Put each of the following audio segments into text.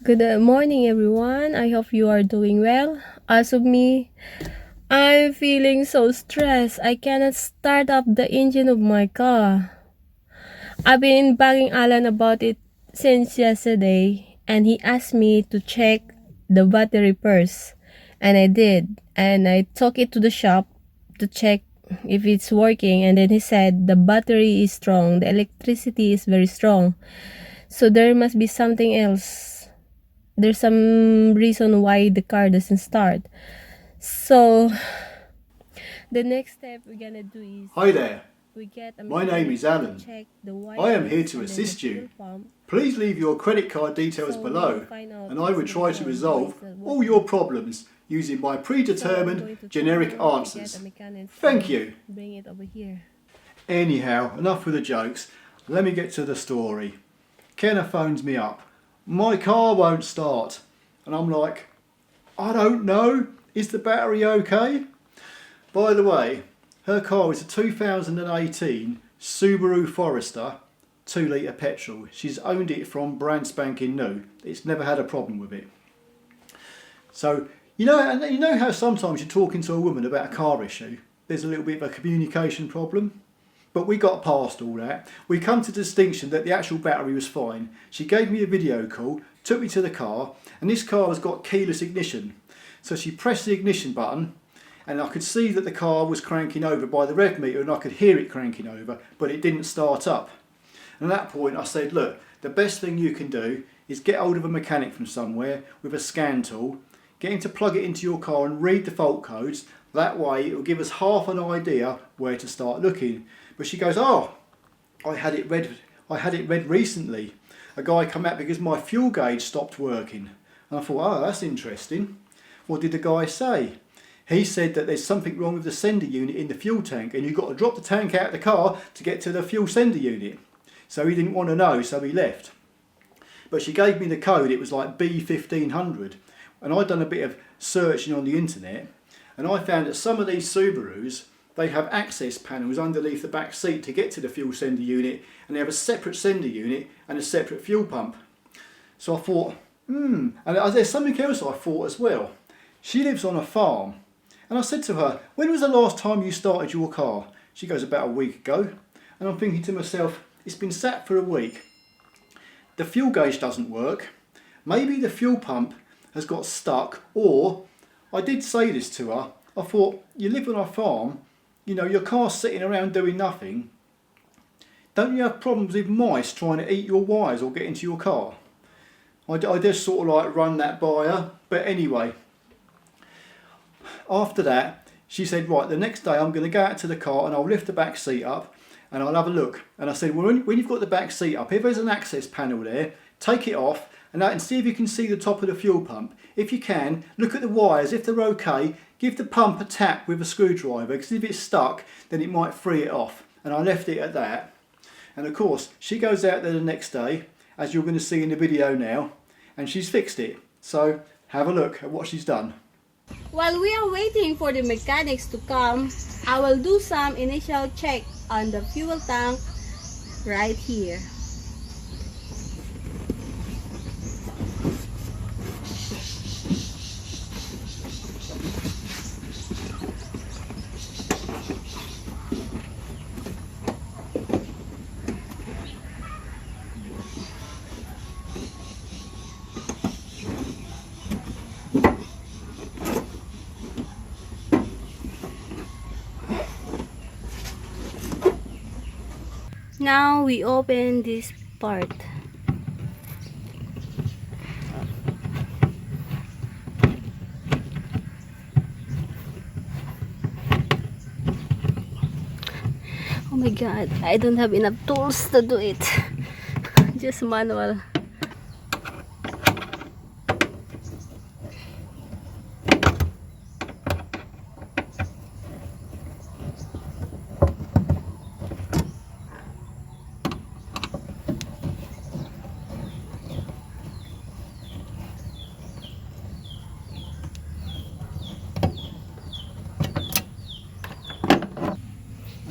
Good morning, everyone. I hope you are doing well. As of me, I'm feeling so stressed. I cannot start up the engine of my car. I've been bugging Alan about it since yesterday, and he asked me to check the battery first. And I did. And I took it to the shop to check if it's working. And then he said the battery is strong, the electricity is very strong. So there must be something else. There's some reason why the car doesn't start. So the next step we're gonna do is Hi there, we get a my name is Alan. check the I am here to assist you. Please leave your credit card details below and I will try to resolve all your problems using my predetermined generic answers. Thank you. Bring it over here. Anyhow, enough with the jokes. Let me get to the story. Kenna phones me up. My car won't start. And I'm like, I don't know. Is the battery okay? By the way, her car is a 2018 Subaru Forester 2 litre petrol. She's owned it from brand spanking new. It's never had a problem with it. So, you know how sometimes you're talking to a woman about a car issue, there's a little bit of a communication problem? But we got past all that. We come to the distinction that the actual battery was fine. She gave me a video call, took me to the car, and this car has got keyless ignition. So she pressed the ignition button, and I could see that the car was cranking over by the rev meter, and I could hear it cranking over, but it didn't start up. And at that point I said, look, the best thing you can do is get hold of a mechanic from somewhere with a scan tool, get him to plug it into your car and read the fault codes. That way it will give us half an idea where to start looking. But she goes, oh, I had it read recently. A guy come out because my fuel gauge stopped working. And I thought, oh, that's interesting. What did the guy say? He said that there's something wrong with the sender unit in the fuel tank and you've got to drop the tank out of the car to get to the fuel sender unit. So he didn't want to know, so he left. But she gave me the code, it was like B1500. And I'd done a bit of searching on the internet and I found that some of these Subarus, they have access panels underneath the back seat to get to the fuel sender unit, and they have a separate sender unit and a separate fuel pump. So I thought, and there's something else I thought as well. She lives on a farm, and I said to her, when was the last time you started your car? She goes, about a week ago. And I'm thinking to myself, it's been sat for a week. The fuel gauge doesn't work. Maybe the fuel pump has got stuck, or I did say this to her. I thought, you live on a farm, you know, your car's sitting around doing nothing. Don't you have problems with mice trying to eat your wires or get into your car? I just sort of like run that by her. But anyway, after that, she said, right, the next day I'm going to go out to the car and I'll lift the back seat up and I'll have a look. And I said, well, when you've got the back seat up, if there's an access panel there, take it off and see if you can see the top of the fuel pump. If you can, look at the wires. If they're okay, give the pump a tap with a screwdriver, because if it's stuck, then it might free it off. And I left it at that. And of course, she goes out there the next day, as you're going to see in the video now, and she's fixed it. So have a look at what she's done. While we are waiting for the mechanics to come, I will do some initial check on the fuel tank right here. Now we open this part. Oh my god, I don't have enough tools to do it. Just manual.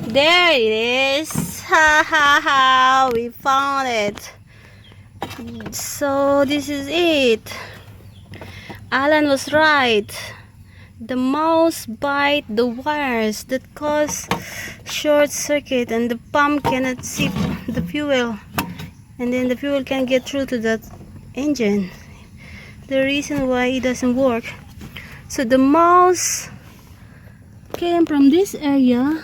There it is. Ha ha ha, we found it. So this is it. Alan was right. The mouse bite the wires that cause short circuit, and the pump cannot sip the fuel, and then the fuel can get through to that engine. The reason why it doesn't work. So the mouse came from this area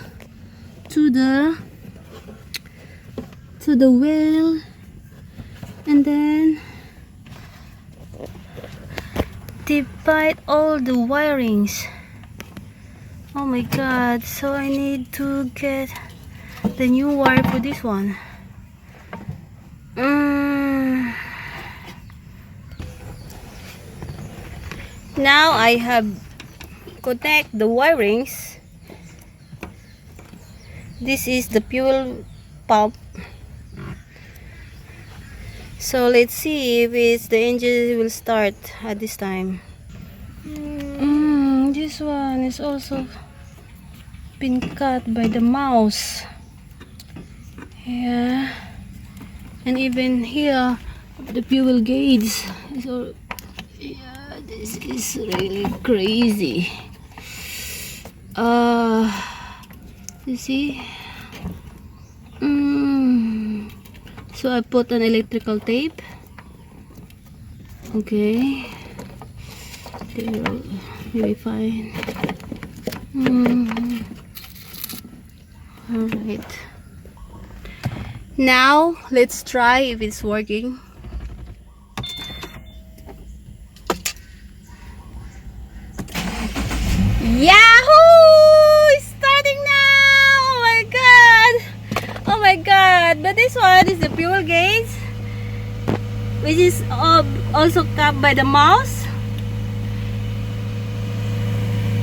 to the well, and then they bite all the wirings. Oh my god, so I need to get the new wire for this one. Now I have connect the wirings. This is the fuel pump. So let's see if the engine will start at this time. This one is also been cut by the mouse. Yeah, and even here the fuel gauge is all. Yeah, this is really crazy. You see? So I put an electrical tape. Okay. They will be fine. Alright. Now, let's try if it's working. Yahoo! It's starting now! Oh my god! Oh my god! But this one is the fuel gauge, which is also capped by the mouse.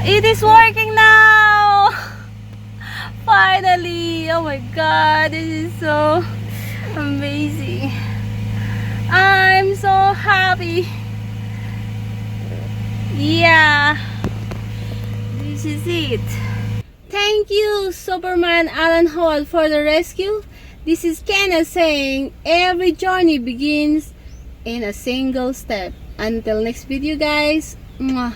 It is working now! Finally! Oh my god! This is so amazing. I'm so happy. Yeah. This is it. Thank you, Superman Alan Howatt, for the rescue. This is Kenneth saying, every journey begins in a single step. Until next video, guys. Mwah.